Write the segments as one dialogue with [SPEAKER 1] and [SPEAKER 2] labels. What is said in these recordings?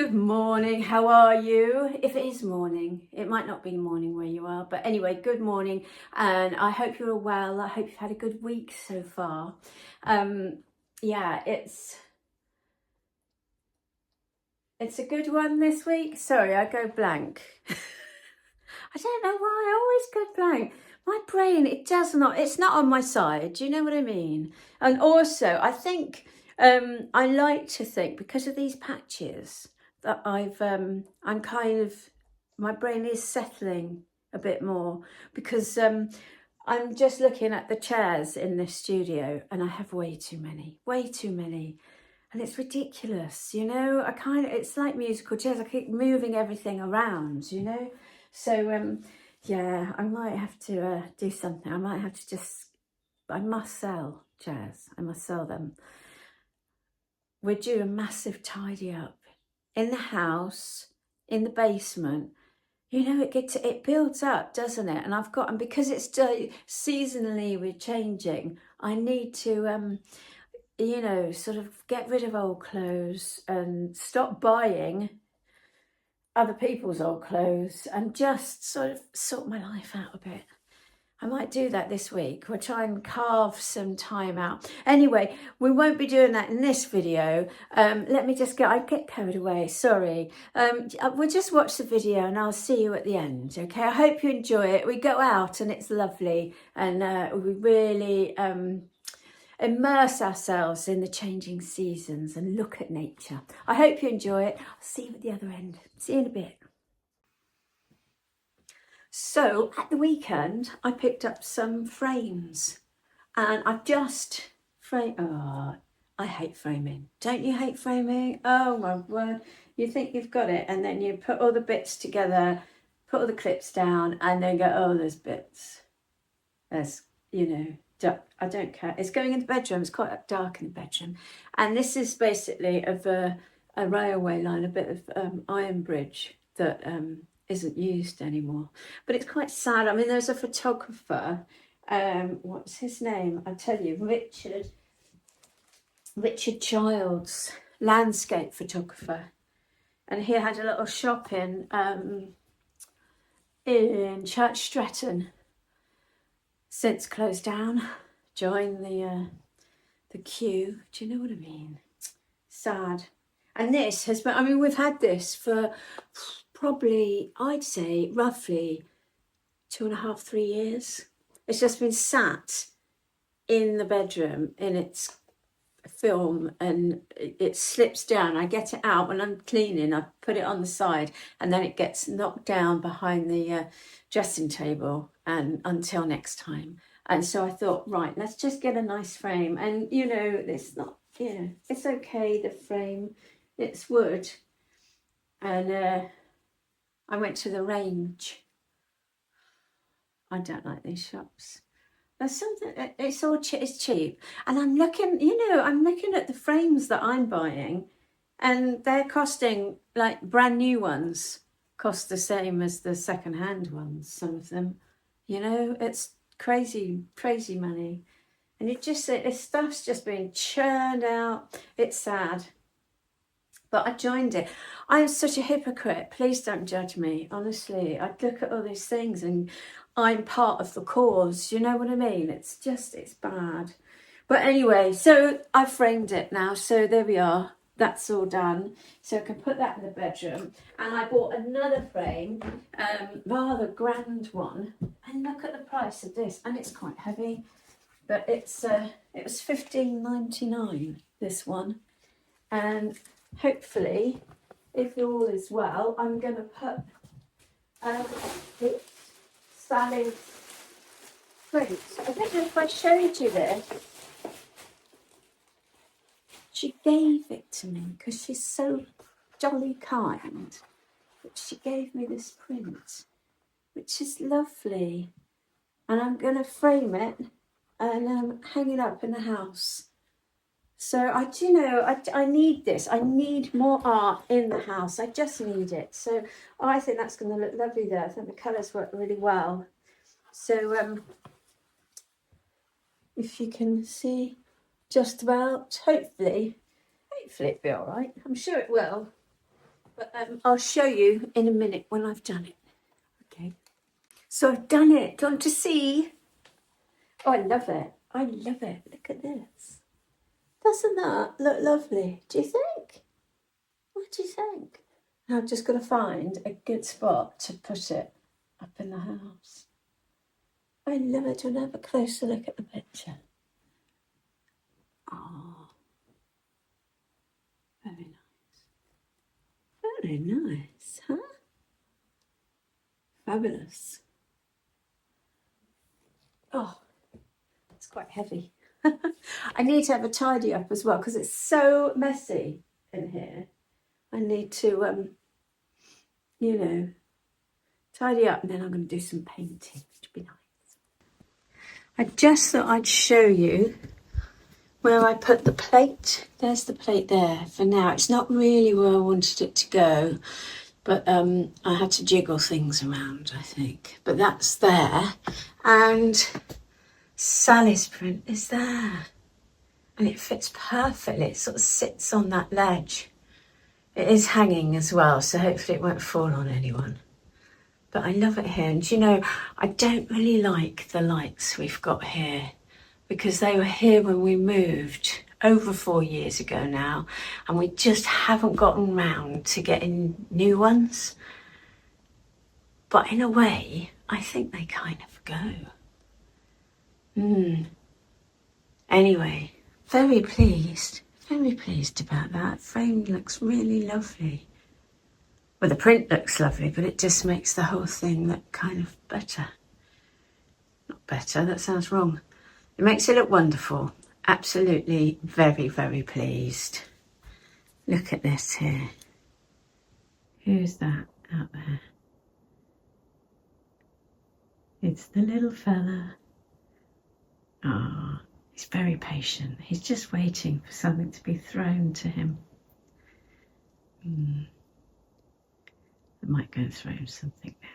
[SPEAKER 1] Good morning, how are you? If it is morning, it might not be morning where you are, but anyway, good morning, and I hope you're well. I hope you've had a good week so far. Yeah, it's a good one this week. Sorry, I go blank. I don't know why I always go blank. My brain, it's not on my side. Do you know what I mean? And also, I think, I like to think because of these patches that I'm kind of, my brain is settling a bit more because I'm just looking at the chairs in this studio and I have way too many. And it's ridiculous, you know, it's like musical chairs. I keep moving everything around, you know. So, yeah, I might have to do something. I might have to I must sell chairs. I must sell them. We're due a massive tidy up in the house, in the basement. You know, it builds up, doesn't it? And because it's seasonally we're changing, I need to, you know, sort of get rid of old clothes and stop buying other people's old clothes and just sort of sort my life out a bit. I might do that this week. We'll try and carve some time out. Anyway, we won't be doing that in this video. Let me just I get carried away, sorry. We'll just watch the video and I'll see you at the end, okay? I hope you enjoy it. We go out and it's lovely and we really immerse ourselves in the changing seasons and look at nature. I hope you enjoy it. I'll see you at the other end. See you in a bit. So at the weekend, I picked up some frames and I've just I hate framing. Don't you hate framing? Oh my word. You think you've got it and then you put all the bits together, put all the clips down and then go, oh, there's bits. There's, you know, I don't care. It's going in the bedroom. It's quite dark in the bedroom. And this is basically of a railway line, a bit of iron bridge that isn't used anymore. But it's quite sad. I mean, there's a photographer, what's his name? I tell you, Richard Childs, landscape photographer. And he had a little shop in Church Stretton. Since closed down, joined the queue. Do you know what I mean? Sad. And this has been, I mean, we've had this for probably, I'd say, roughly 2.5, 3 years. It's just been sat in the bedroom in its film and it slips down. I get it out when I'm cleaning, I put it on the side and then it gets knocked down behind the dressing table and until next time. And so I thought, right, let's just get a nice frame. And you know, it's not, you know, it's okay, the frame, it's wood. And I went to the range. I don't like these shops. There's something, it's cheap. And I'm looking, you know, I'm looking at the frames that I'm buying and they're costing, like brand new ones cost the same as the second-hand ones, some of them. You know, it's crazy money. And this stuff's just being churned out. It's sad. But I joined it. I am such a hypocrite. Please don't judge me. Honestly, I look at all these things and I'm part of the cause. You know what I mean? It's bad. But anyway, so I framed it now. So there we are. That's all done. So I can put that in the bedroom. And I bought another frame, rather grand one. And look at the price of this. And it's quite heavy. But it was $15.99, this one. And hopefully, if all is well, I'm going to put Sally's fruits. I don't know if I showed you this. She gave it to me because she's so jolly kind. But she gave me this print, which is lovely. And I'm going to frame it and hang it up in the house. So I need this. I need more art in the house. I just need it. So I think that's going to look lovely there. I think the colours work really well. So if you can see just about, hopefully it'll be all right. I'm sure it will. But I'll show you in a minute when I've done it. Okay. So I've done it. Do you want to see? Oh, I love it. I love it. Look at this. Doesn't that look lovely? Do you think? What do you think? I've just got to find a good spot to put it up in the house. I love it. Do you want to have a closer look at the picture? Oh, very nice. Very nice, huh? Fabulous. Oh, it's quite heavy. I need to have a tidy up as well because it's so messy in here. I need to, you know, tidy up, and then I'm going to do some painting, which would be nice. I just thought I'd show you where I put the plate. There's the plate there for now. It's not really where I wanted it to go, but I had to jiggle things around, I think. But that's there. And Sally's print is there. And it fits perfectly. It sort of sits on that ledge. It is hanging as well, so hopefully it won't fall on anyone. But I love it here. And you know, I don't really like the lights we've got here because they were here when we moved over 4 years ago now, and we just haven't gotten round to getting new ones. But in a way, I think they kind of go. Anyway, very pleased about that. Frame looks really lovely. Well, the print looks lovely, but it just makes the whole thing look kind of better. Not better, that sounds wrong. It makes it look wonderful. Absolutely very, very pleased. Look at this here. Who's that out there? It's the little fella. Ah, he's very patient. He's just waiting for something to be thrown to him. I might go and throw him something now.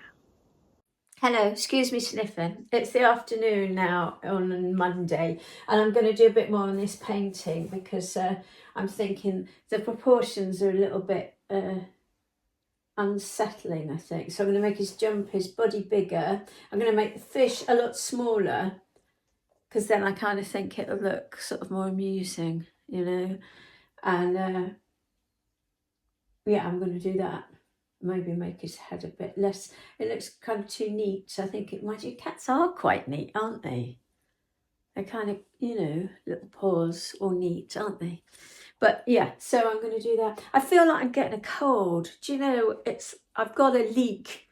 [SPEAKER 1] Hello, excuse me sniffing. It's the afternoon now on Monday, and I'm going to do a bit more on this painting because I'm thinking the proportions are a little bit unsettling, I think. So I'm going to make his body bigger. I'm going to make the fish a lot smaller because then I kind of think it'll look sort of more amusing, you know. And yeah, I'm going to do that. Maybe make his head a bit less. It looks kind of too neat. I think it might. Cats are quite neat, aren't they? They're kind of, you know, little paws, all neat, aren't they? But yeah, so I'm going to do that. I feel like I'm getting a cold. Do you know, I've got a leak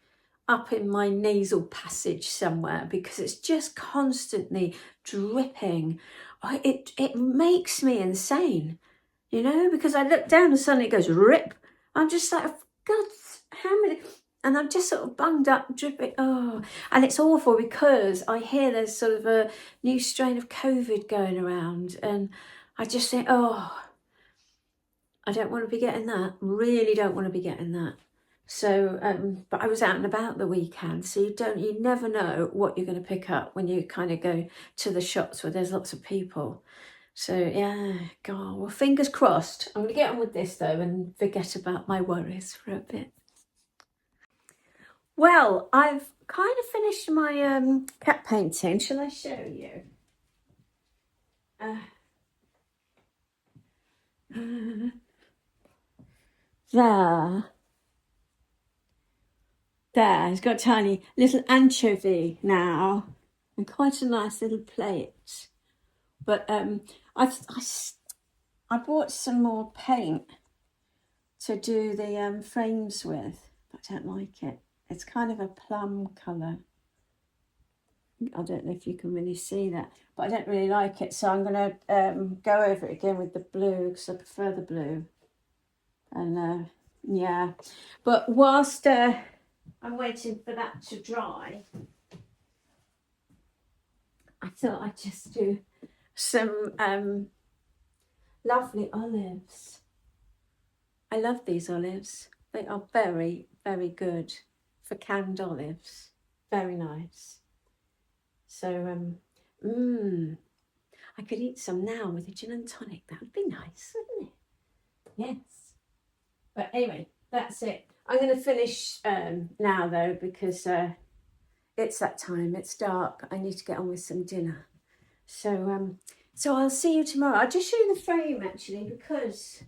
[SPEAKER 1] up in my nasal passage somewhere because it's just constantly dripping. It makes me insane, you know, because I look down and suddenly it goes rip. I'm just like, God, how many? And I'm just sort of bunged up, dripping. Oh, and it's awful because I hear there's sort of a new strain of COVID going around, and I just think, oh, I don't want to be getting that. Really don't want to be getting that. So, but I was out and about the weekend, so you never know what you're going to pick up when you kind of go to the shops where there's lots of people. So yeah, God, well, fingers crossed. I'm going to get on with this though and forget about my worries for a bit. Well, I've kind of finished my cat painting. Shall I show you? There, he's got a tiny little anchovy now, and quite a nice little plate. But I bought some more paint to do the frames with, but I don't like it. It's kind of a plum colour. I don't know if you can really see that, but I don't really like it. So I'm going to go over it again with the blue because I prefer the blue. And yeah, but whilst I'm waiting for that to dry, I thought I'd just do some lovely olives. I love these olives. They are very, very good for canned olives. Very nice. So, I could eat some now with a gin and tonic. That would be nice, wouldn't it? Yes. But anyway, that's it. I'm going to finish now though, because it's that time. It's dark. I need to get on with some dinner. So so I'll see you tomorrow. I'll just show you the frame actually, because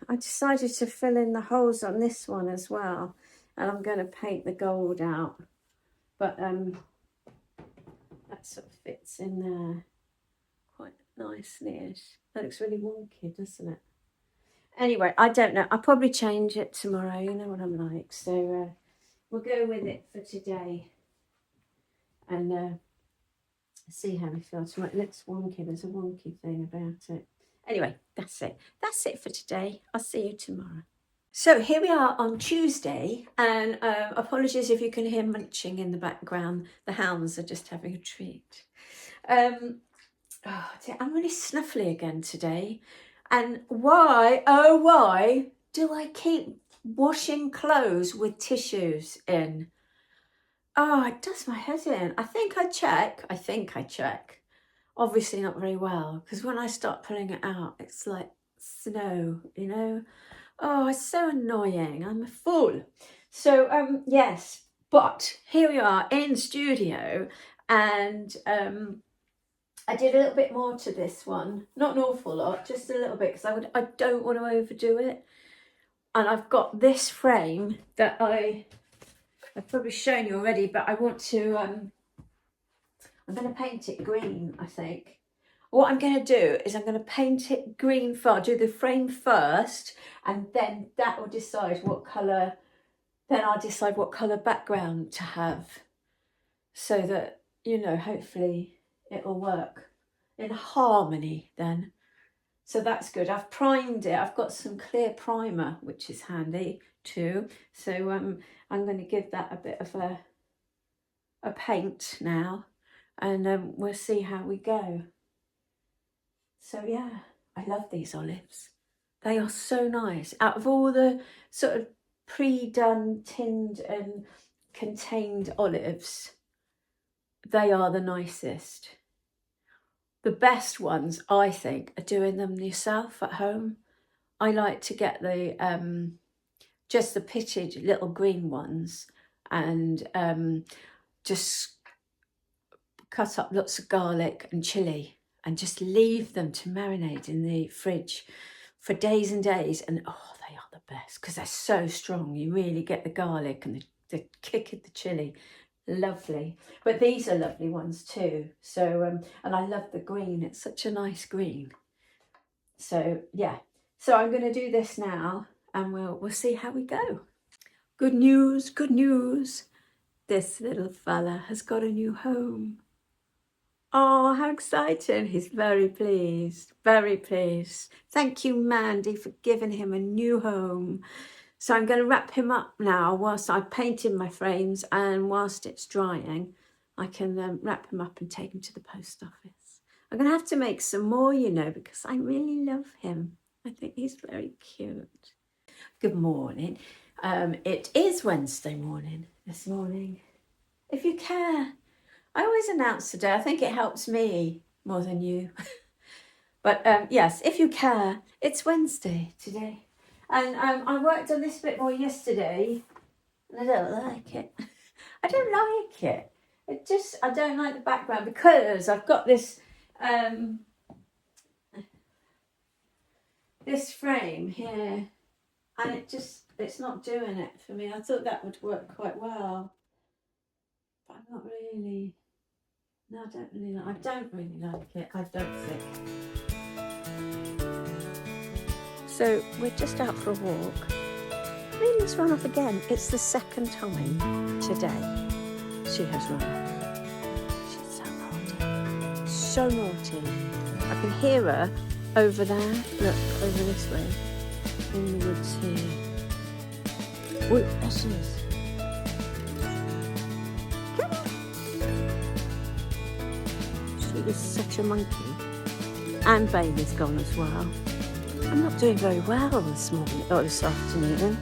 [SPEAKER 1] I decided to fill in the holes on this one as well, and I'm going to paint the gold out. But that sort of fits in there quite nicely-ish. That looks really wonky, doesn't it? Anyway, I don't know. I'll probably change it tomorrow. You know what I'm like. So we'll go with it for today and see how we feel tomorrow. It looks wonky. There's a wonky thing about it. Anyway, that's it. That's it for today. I'll see you tomorrow. So here we are on Tuesday, and apologies if you can hear munching in the background. The hounds are just having a treat. I'm really snuffly again today. And why, oh why, do I keep washing clothes with tissues in? Oh, it does my head in. I think I check. Obviously not very well, because when I start pulling it out, it's like snow, you know? Oh, it's so annoying. I'm a fool. So, yes, but here we are in studio, and I did a little bit more to this one, not an awful lot, just a little bit, because I don't want to overdo it. And I've got this frame that I've probably shown you already, but I want to, I'm going to paint it green, I think. What I'm going to do is I'm going to paint it green first, do the frame first, and then that will decide what colour, then I'll decide what colour background to have, so that, you know, hopefully it will work in harmony then. So that's good. I've primed it. I've got some clear primer, which is handy too. So I'm going to give that a bit of a paint now, and we'll see how we go. So yeah, I love these olives. They are so nice. Out of all the sort of pre-done, tinned and contained olives, they are the nicest. The best ones, I think, are doing them yourself at home. I like to get the just the pitted little green ones, and just cut up lots of garlic and chilli and just leave them to marinate in the fridge for days and days. And oh, they are the best because they're so strong. You really get the garlic and the kick of the chilli. Lovely. But these are lovely ones too. So and I love the green. It's such a nice green. So yeah. So I'm going to do this now, and we'll see how we go. Good news, good news. This little fella has got a new home. Oh, how exciting. He's very pleased, very pleased. Thank you, Mandy, for giving him a new home. So I'm going to wrap him up now whilst I've painted my frames, and whilst it's drying, I can wrap him up and take him to the post office. I'm going to have to make some more, you know, because I really love him. I think he's very cute. Good morning. It is Wednesday morning this morning. If you care, I always announce today. I think it helps me more than you. But yes, if you care, it's Wednesday today. And I worked on this bit more yesterday, and I don't like it. I don't like it. I don't like the background because I've got this this frame here, and it's not doing it for me. I thought that would work quite well, but I'm not really. No, I don't really like it. I don't think. So we're just out for a walk. Lily's run off again. It's the second time today she has run off. She's so naughty. So naughty. I can hear her over there. Look, over this way. In the woods here. Wait, there she is. Come on. She is such a monkey. And baby's gone as well. I'm not doing very well this morning, or this afternoon.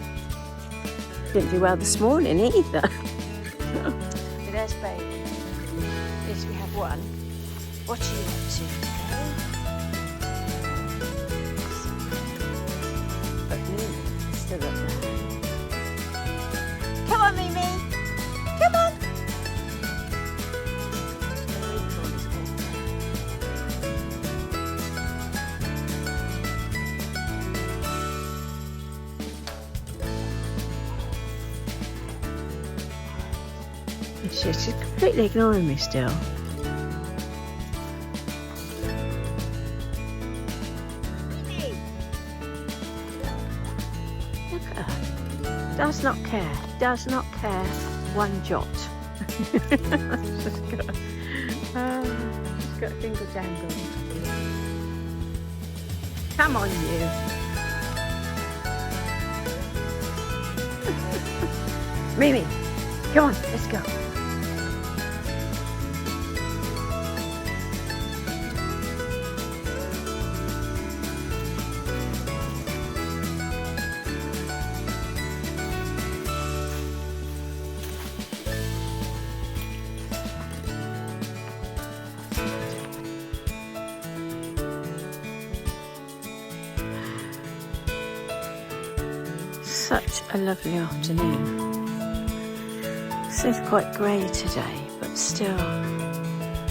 [SPEAKER 1] Didn't do well this morning either. But there's baby. At least we have one. What are you up to? But Lily is still at She's completely ignoring me still. Look at her. Does not care one jot. She's got a dingle dangle. Come on, you. Mimi, come on, let's go. Such a lovely afternoon. It's quite grey today, but still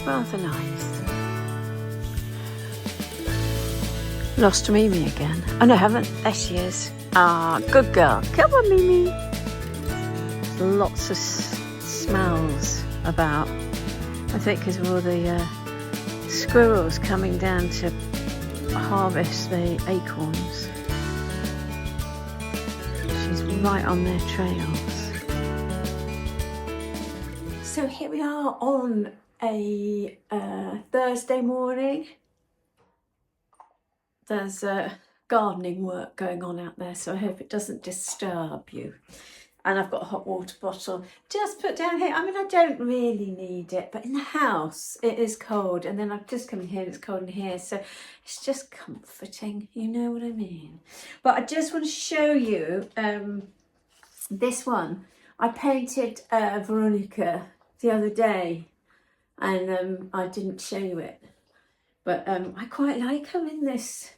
[SPEAKER 1] rather nice. Lost Mimi again. Oh no, I haven't. There she is. Ah, good girl. Come on, Mimi. There's lots of smells about. I think because of all the squirrels coming down to harvest the acorns. She's right on their trails. So here we are on a Thursday morning. There's gardening work going on out there, so I hope it doesn't disturb you. And I've got a hot water bottle just put down here. I mean, I don't really need it, but in the house it is cold. And then I've just come in here and it's cold in here, so it's just comforting, you know what I mean? But I just want to show you this one. I painted Veronica the other day, and I didn't show you it, but I quite like her in this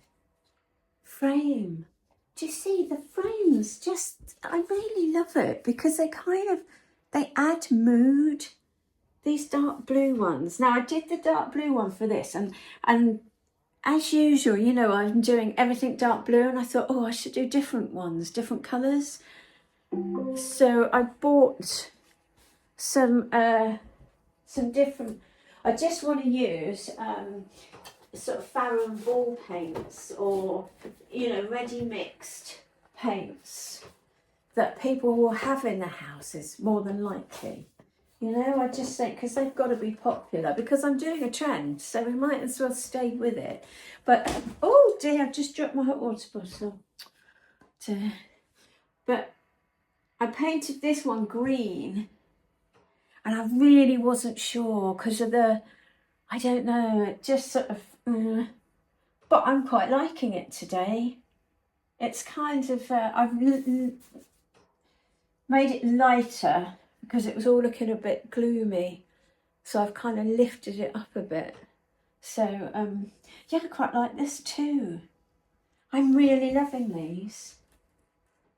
[SPEAKER 1] frame. Do you see the frames? Just, I really love it because they add mood. These dark blue ones. Now I did the dark blue one for this, and as usual, you know, I'm doing everything dark blue, and I thought, oh, I should do different ones, different colours. So I bought some different. I just want to use sort of Farrow ball paints, or you know, ready mixed paints that people will have in their houses more than likely. You know, I just think because they've got to be popular, because I'm doing a trend, so we might as well stay with it. But oh dear, I've just dropped my hot water bottle. But I painted this one green, and I really wasn't sure because of the, I don't know, it just sort of, but I'm quite liking it today. It's kind of, I've made it lighter because it was all looking a bit gloomy. So I've kind of lifted it up a bit. So, yeah, I quite like this too. I'm really loving these.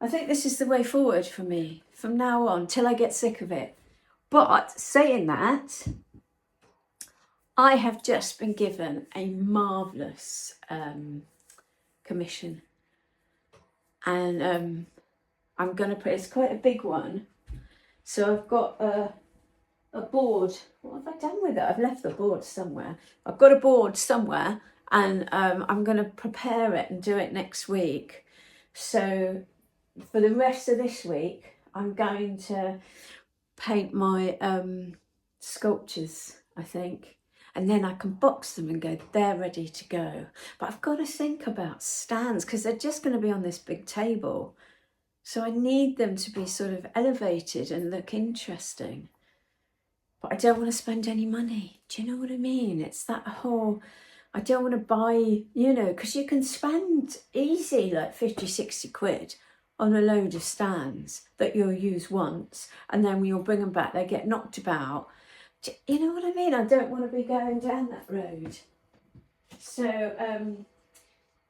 [SPEAKER 1] I think this is the way forward for me from now on till I get sick of it. But saying that, I have just been given a marvellous commission, and I'm going to put, it's quite a big one, so I've got a board. What have I done with it? I've left the board somewhere. I've got a board somewhere, and I'm going to prepare it and do it next week. So for the rest of this week, I'm going to paint my sculptures, I think, and then I can box them and go, they're ready to go. But I've got to think about stands because they're just going to be on this big table, so I need them to be sort of elevated and look interesting, but I don't want to spend any money. Do you know what I mean? It's that whole, I don't want to buy, you know, because you can spend easy like 50-60 quid on a load of stands that you'll use once, and then when you'll bring them back, they get knocked about. You know what I mean? I don't want to be going down that road. So,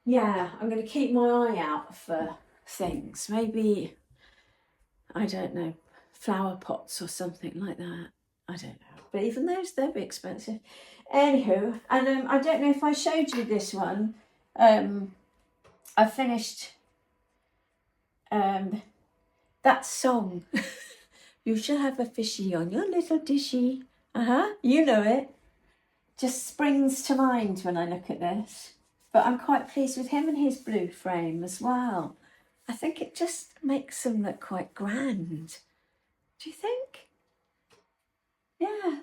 [SPEAKER 1] yeah, I'm going to keep my eye out for things. Maybe, I don't know, flower pots or something like that. I don't know. But even those, they'll be expensive. Anywho, and I don't know if I showed you this one. I finished that song. You shall have a fishy on your little dishy. You know it. Just springs to mind when I look at this. But I'm quite pleased with him and his blue frame as well. I think it just makes them look quite grand. Do you think? Yeah,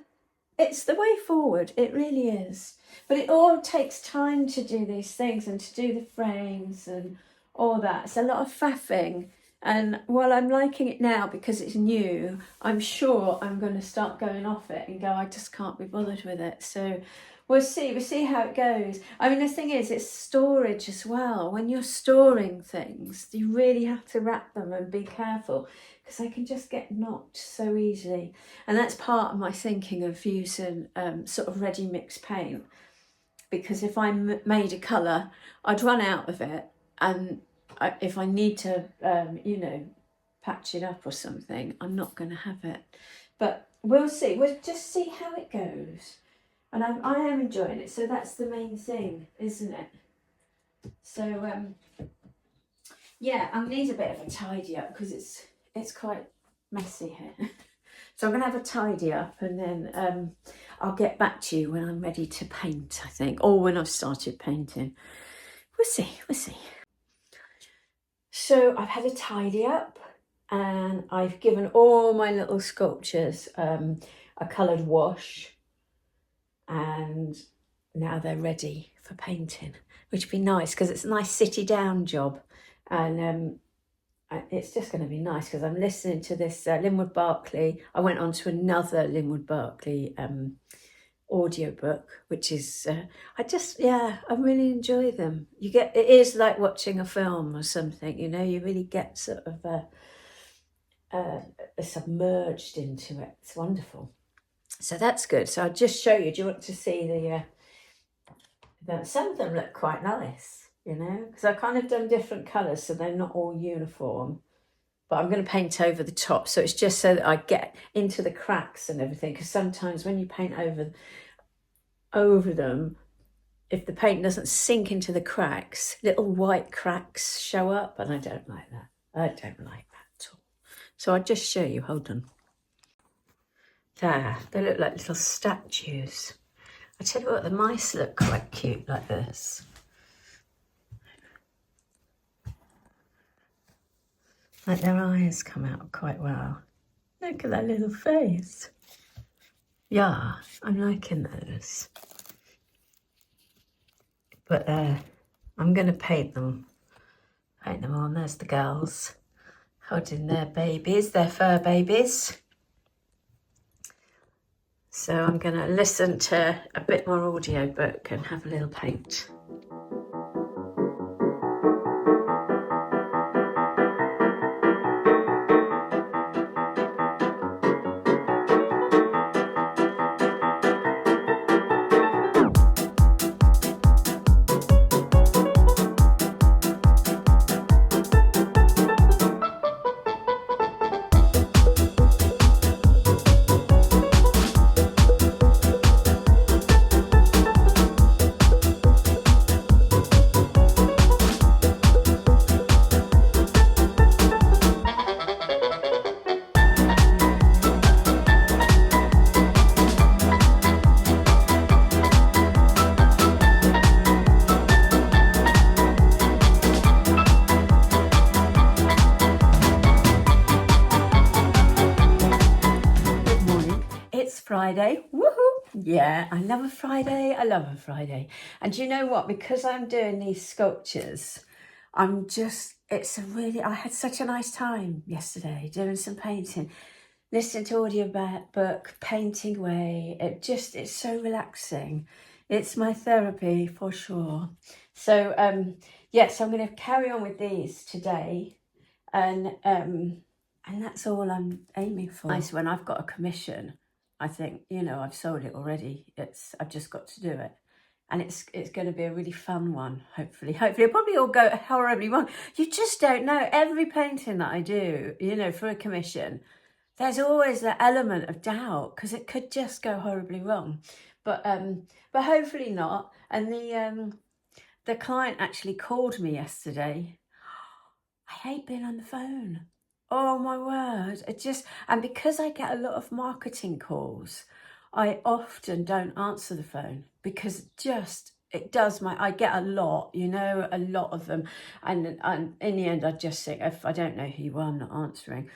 [SPEAKER 1] it's the way forward. It really is. But it all takes time to do these things and to do the frames and all that. It's a lot of faffing. And while I'm liking it now because it's new, I'm sure I'm going to start going off it and go, I just can't be bothered with it. So we'll see how it goes. I mean, the thing is, it's storage as well. When you're storing things, you really have to wrap them and be careful because they can just get knocked so easily. And that's part of my thinking of using sort of ready mix paint, because if I made a colour, I'd run out of it, and if I need to, you know, patch it up or something, I'm not going to have it. But we'll see. We'll just see how it goes. And I am enjoying it. So that's the main thing, isn't it? So, yeah, I need a bit of a tidy up because it's quite messy here. So I'm going to have a tidy up, and then I'll get back to you when I'm ready to paint, I think, or when I've started painting. We'll see. So I've had a tidy up, and I've given all my little sculptures a coloured wash, and now they're ready for painting, which would be nice because it's a nice city down job, and it's just going to be nice because I'm listening to this Linwood Barclay. I went on to another Linwood Barclay audiobook, which is I really enjoy them. It is like watching a film or something, you know. You really get sort of submerged into it. It's wonderful. So that's good. So I'll just show you. Do you want to see some of them look quite nice, you know, because I've kind of done different colours so they're not all uniform. But I'm going to paint over the top, so it's just so that I get into the cracks and everything, because sometimes when you paint over them, if the paint doesn't sink into the cracks, little white cracks show up, and I don't like that. I don't like that at all. So I'll just show you. Hold on. There, they look like little statues. I tell you what, the mice look quite cute like this. Like their eyes come out quite well. Look at that little face. Yeah, I'm liking those. But I'm going to paint them on. There's the girls holding their babies, their fur babies. So I'm going to listen to a bit more audiobook and have a little paint. Friday, woohoo! Yeah, I love a Friday. And you know what? Because I'm doing these sculptures, I had such a nice time yesterday doing some painting, listening to audiobook, painting away. It's so relaxing. It's my therapy for sure. So yes, I'm going to carry on with these today, and that's all I'm aiming for. Nice when I've got a commission. I think, you know, I've sold it already. I've just got to do it. And it's going to be a really fun one, hopefully. It'll probably all go horribly wrong. You just don't know. Every painting that I do, you know, for a commission, there's always that element of doubt because it could just go horribly wrong. But hopefully not. And the client actually called me yesterday. I hate being on the phone. Oh my word. And because I get a lot of marketing calls, I often don't answer the phone because I get a lot, a lot of them. And in the end, I just think, if I don't know who you are, I'm not answering.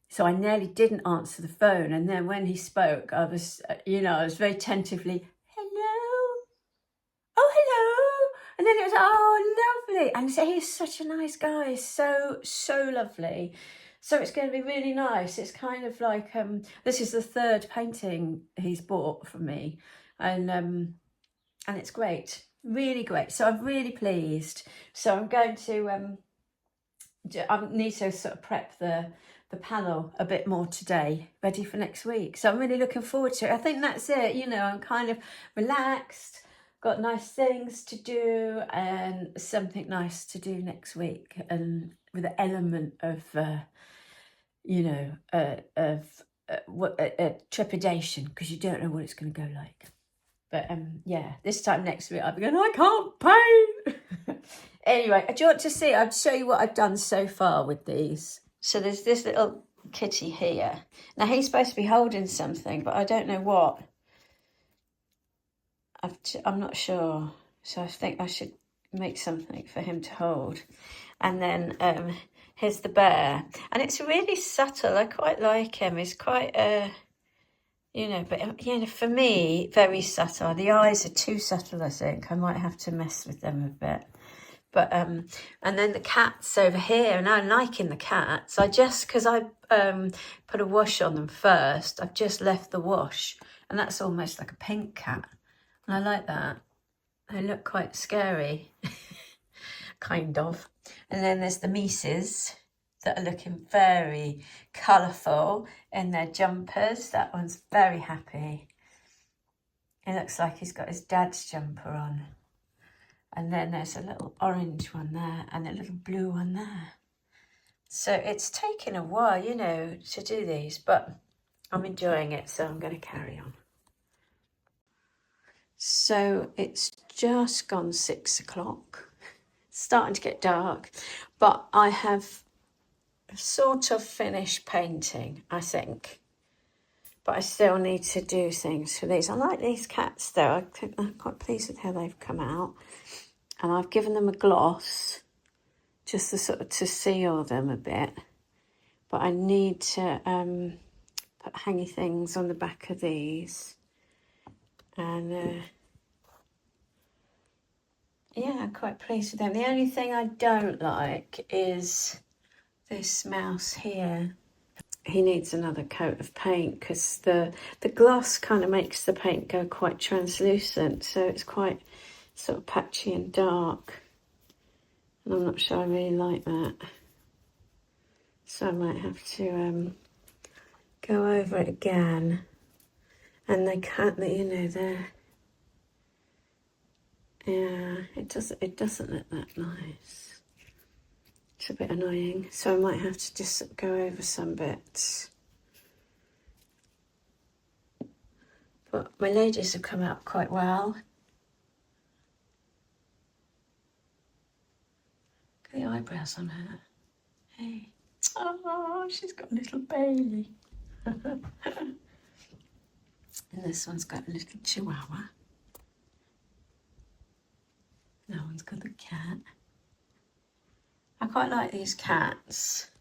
[SPEAKER 1] So I nearly didn't answer the phone. And then when he spoke, I was, I was very tentatively, hello. Oh, hello. And then it was, oh, lovely. And so he's such a nice guy. So, so lovely. So it's going to be really nice. It's kind of like, this is the third painting he's bought from me. And it's great. Really great. So I'm really pleased. So I'm going to, I need to sort of prep the panel a bit more today, ready for next week. So I'm really looking forward to it. I think that's it. I'm kind of relaxed, got nice things to do and something nice to do next week, and with an element of, trepidation, because you don't know what it's going to go like. But yeah, this time next week I'll be going, I can't paint. Anyway, do you want to see? I'll show you what I've done so far with these. So there's this little kitty here. Now he's supposed to be holding something, but I don't know what. I'm not sure. So I think I should make something for him to hold. And then here's the bear. And it's really subtle. I quite like him. He's quite, but, for me, very subtle. The eyes are too subtle, I think. I might have to mess with them a bit. But, and then the cat's over here, and I'm liking the cats. Because I put a wash on them first, I've just left the wash, and that's almost like a pink cat. And I like that. They look quite scary, kind of. And then there's the Mises that are looking very colourful in their jumpers. That one's very happy. It looks like he's got his dad's jumper on. And then there's a little orange one there and a little blue one there. So it's taken a while, to do these, but I'm enjoying it, so I'm going to carry on. So it's just gone 6 o'clock. It's starting to get dark, but I have sort of finished painting, I think. But I still need to do things for these. I like these cats though. I think I'm quite pleased with how they've come out. And I've given them a gloss just to sort of to seal them a bit. But I need to put hangy things on the back of these. And yeah, I'm quite pleased with them. The only thing I don't like is this mouse here. He needs another coat of paint because the gloss kind of makes the paint go quite translucent. So it's quite sort of patchy and dark. And I'm not sure I really like that. So I might have to go over it again. And they can't, they're... Yeah, it doesn't look that nice. It's a bit annoying. So I might have to just go over some bits. But my ladies have come out quite well. Look at the eyebrows on her. Hey. Oh, she's got a little Bailey. And this one's got a little Chihuahua. That one's got the cat. I quite like these cats.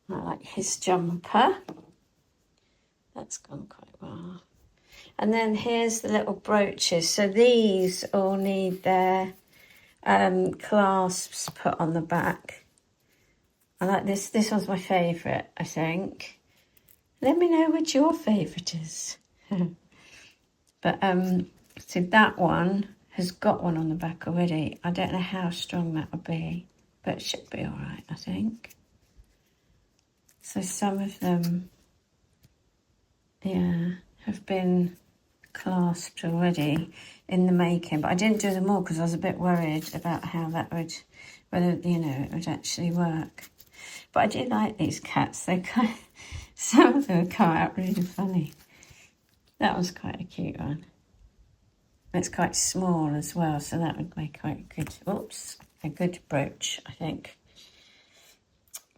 [SPEAKER 1] I like his jumper. That's gone quite well. And then here's the little brooches. So these all need their clasps put on the back. I like this. This one's my favourite, I think. Let me know which your favourite is. But so that one has got one on the back already. I don't know how strong that will be, but it should be all right, I think. So some of them, yeah, have been clasped already in the making, but I didn't do them all because I was a bit worried about how that would, whether, it would actually work. But I do like these cats. They kind of, some of them come out really funny. That was quite a cute one. It's quite small as well, so that would make quite a good, a good brooch, I think.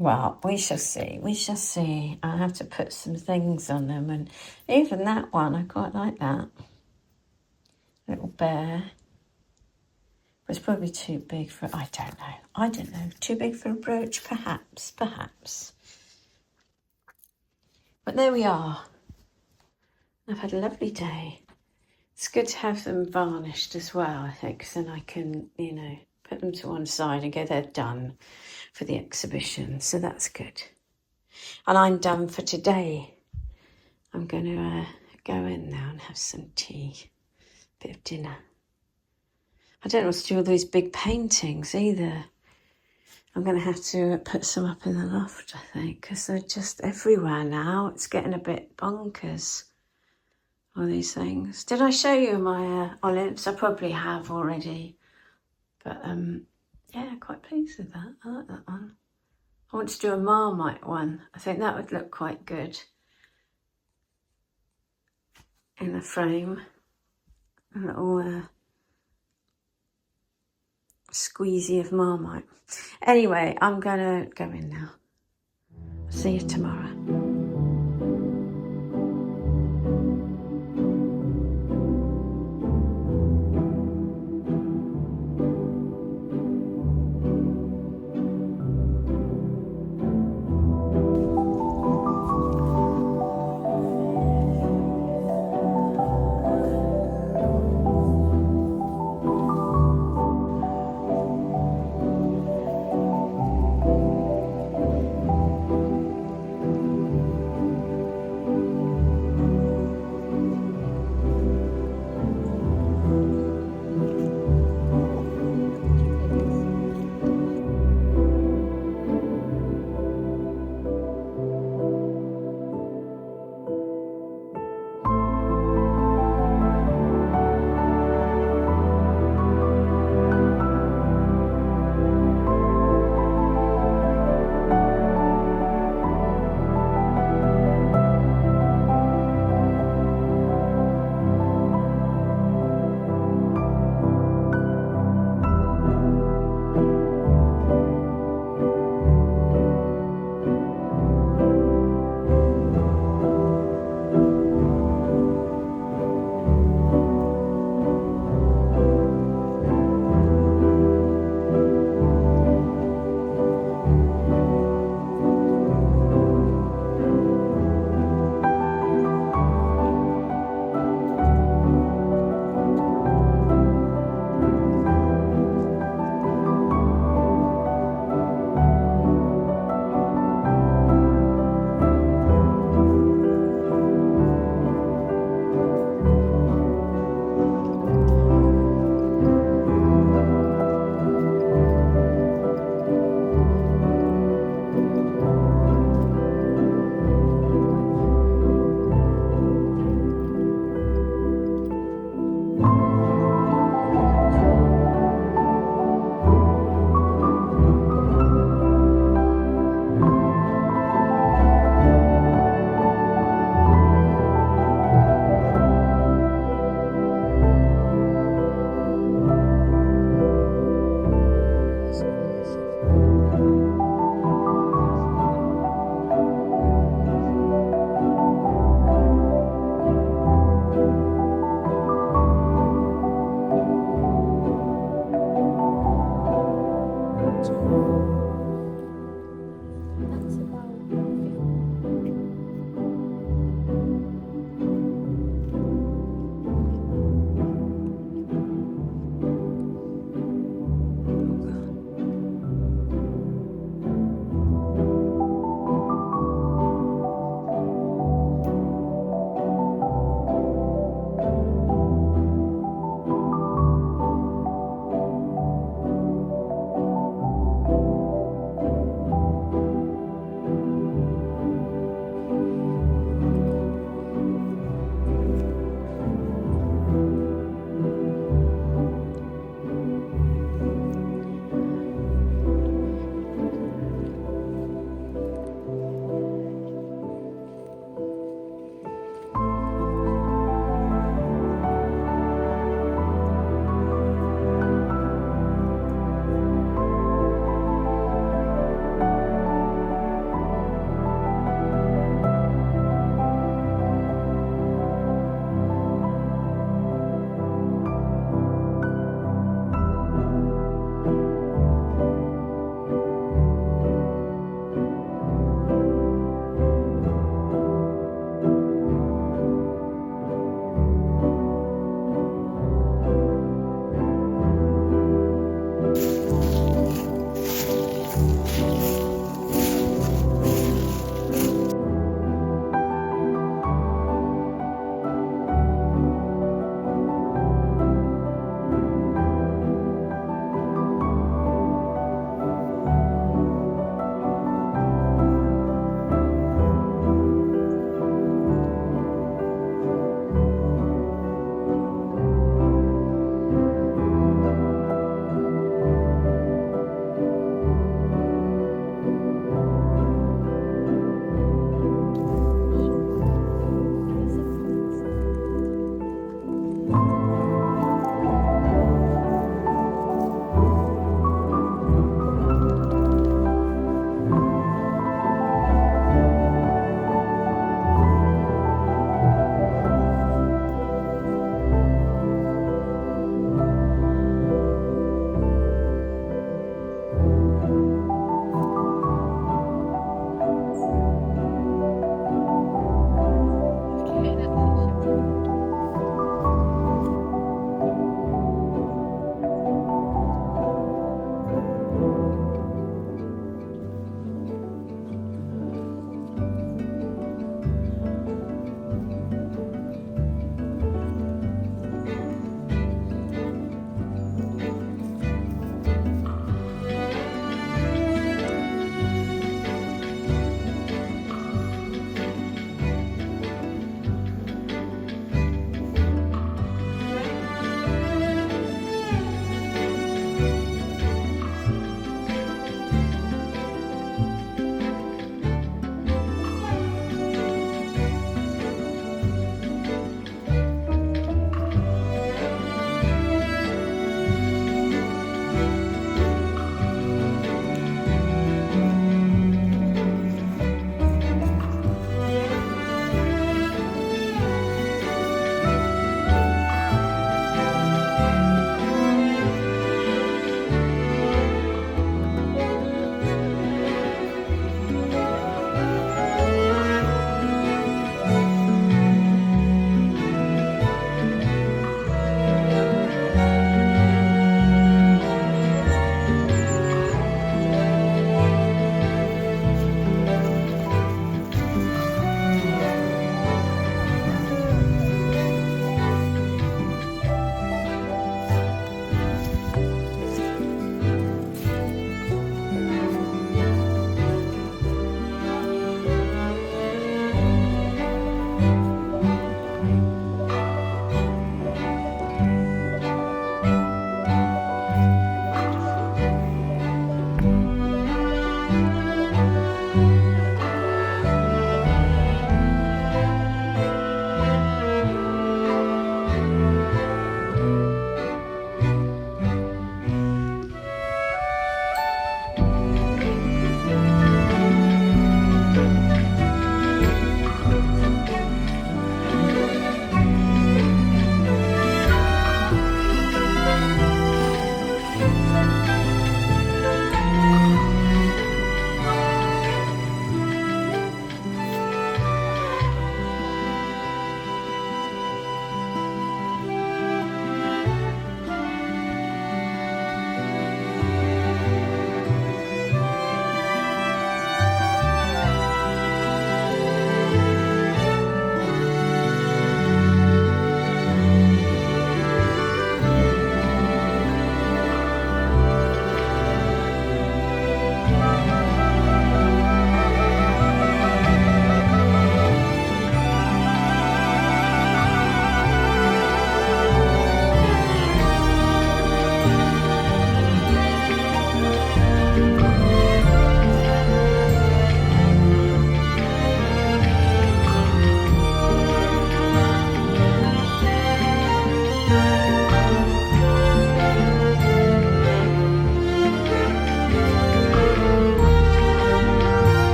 [SPEAKER 1] Well, we shall see. We shall see. I have to put some things on them, and even that one, I quite like that. Little bear. But it's probably too big for, I don't know. Too big for a brooch, perhaps. But there we are. I've had a lovely day. It's good to have them varnished as well, I think, because then I can, put them to one side and go, they're done for the exhibition. So that's good. And I'm done for today. I'm going to go in now and have some tea, a bit of dinner. I don't know what to do with those big paintings either. I'm going to have to put some up in the loft, I think, because they're just everywhere now. It's getting a bit bonkers, all these things. Did I show you my olives? I probably have already. But, yeah, quite pleased with that. I like that one. I want to do a Marmite one. I think that would look quite good in the frame. A little squeezy of Marmite. Anyway, I'm going to go in now. See you tomorrow.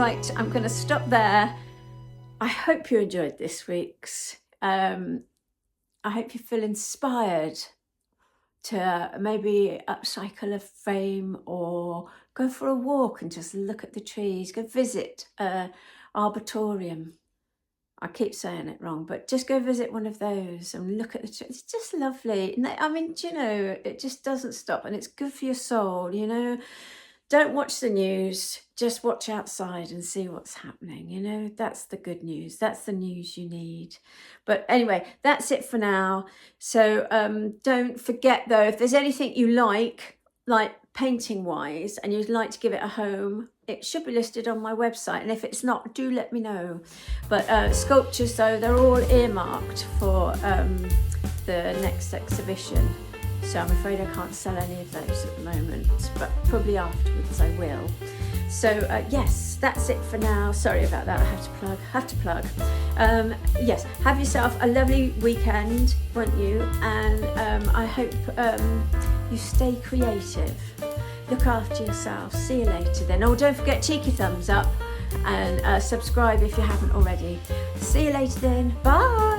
[SPEAKER 1] Right, I'm going to stop there. I hope you enjoyed this week's. I hope you feel inspired to maybe upcycle a frame or go for a walk and just look at the trees. Go visit Arboretum. I keep saying it wrong, but just go visit one of those and look at the trees. It's just lovely. I mean, do you know, it just doesn't stop, and it's good for your soul, you know. Don't watch the news, just watch outside and see what's happening, you know. That's the good news. That's the news you need. But anyway, that's it for now. So don't forget though, if there's anything you like painting wise, and you'd like to give it a home, it should be listed on my website, and if it's not, do let me know. But sculptures though, they're all earmarked for the next exhibition. So I'm afraid I can't sell any of those at the moment, but probably afterwards I will. So yes, that's it for now. Sorry about that, I have to plug. Yes, have yourself a lovely weekend, won't you? And I hope you stay creative. Look after yourself. See you later then. Oh, don't forget, cheeky thumbs up and subscribe if you haven't already. See you later then. Bye.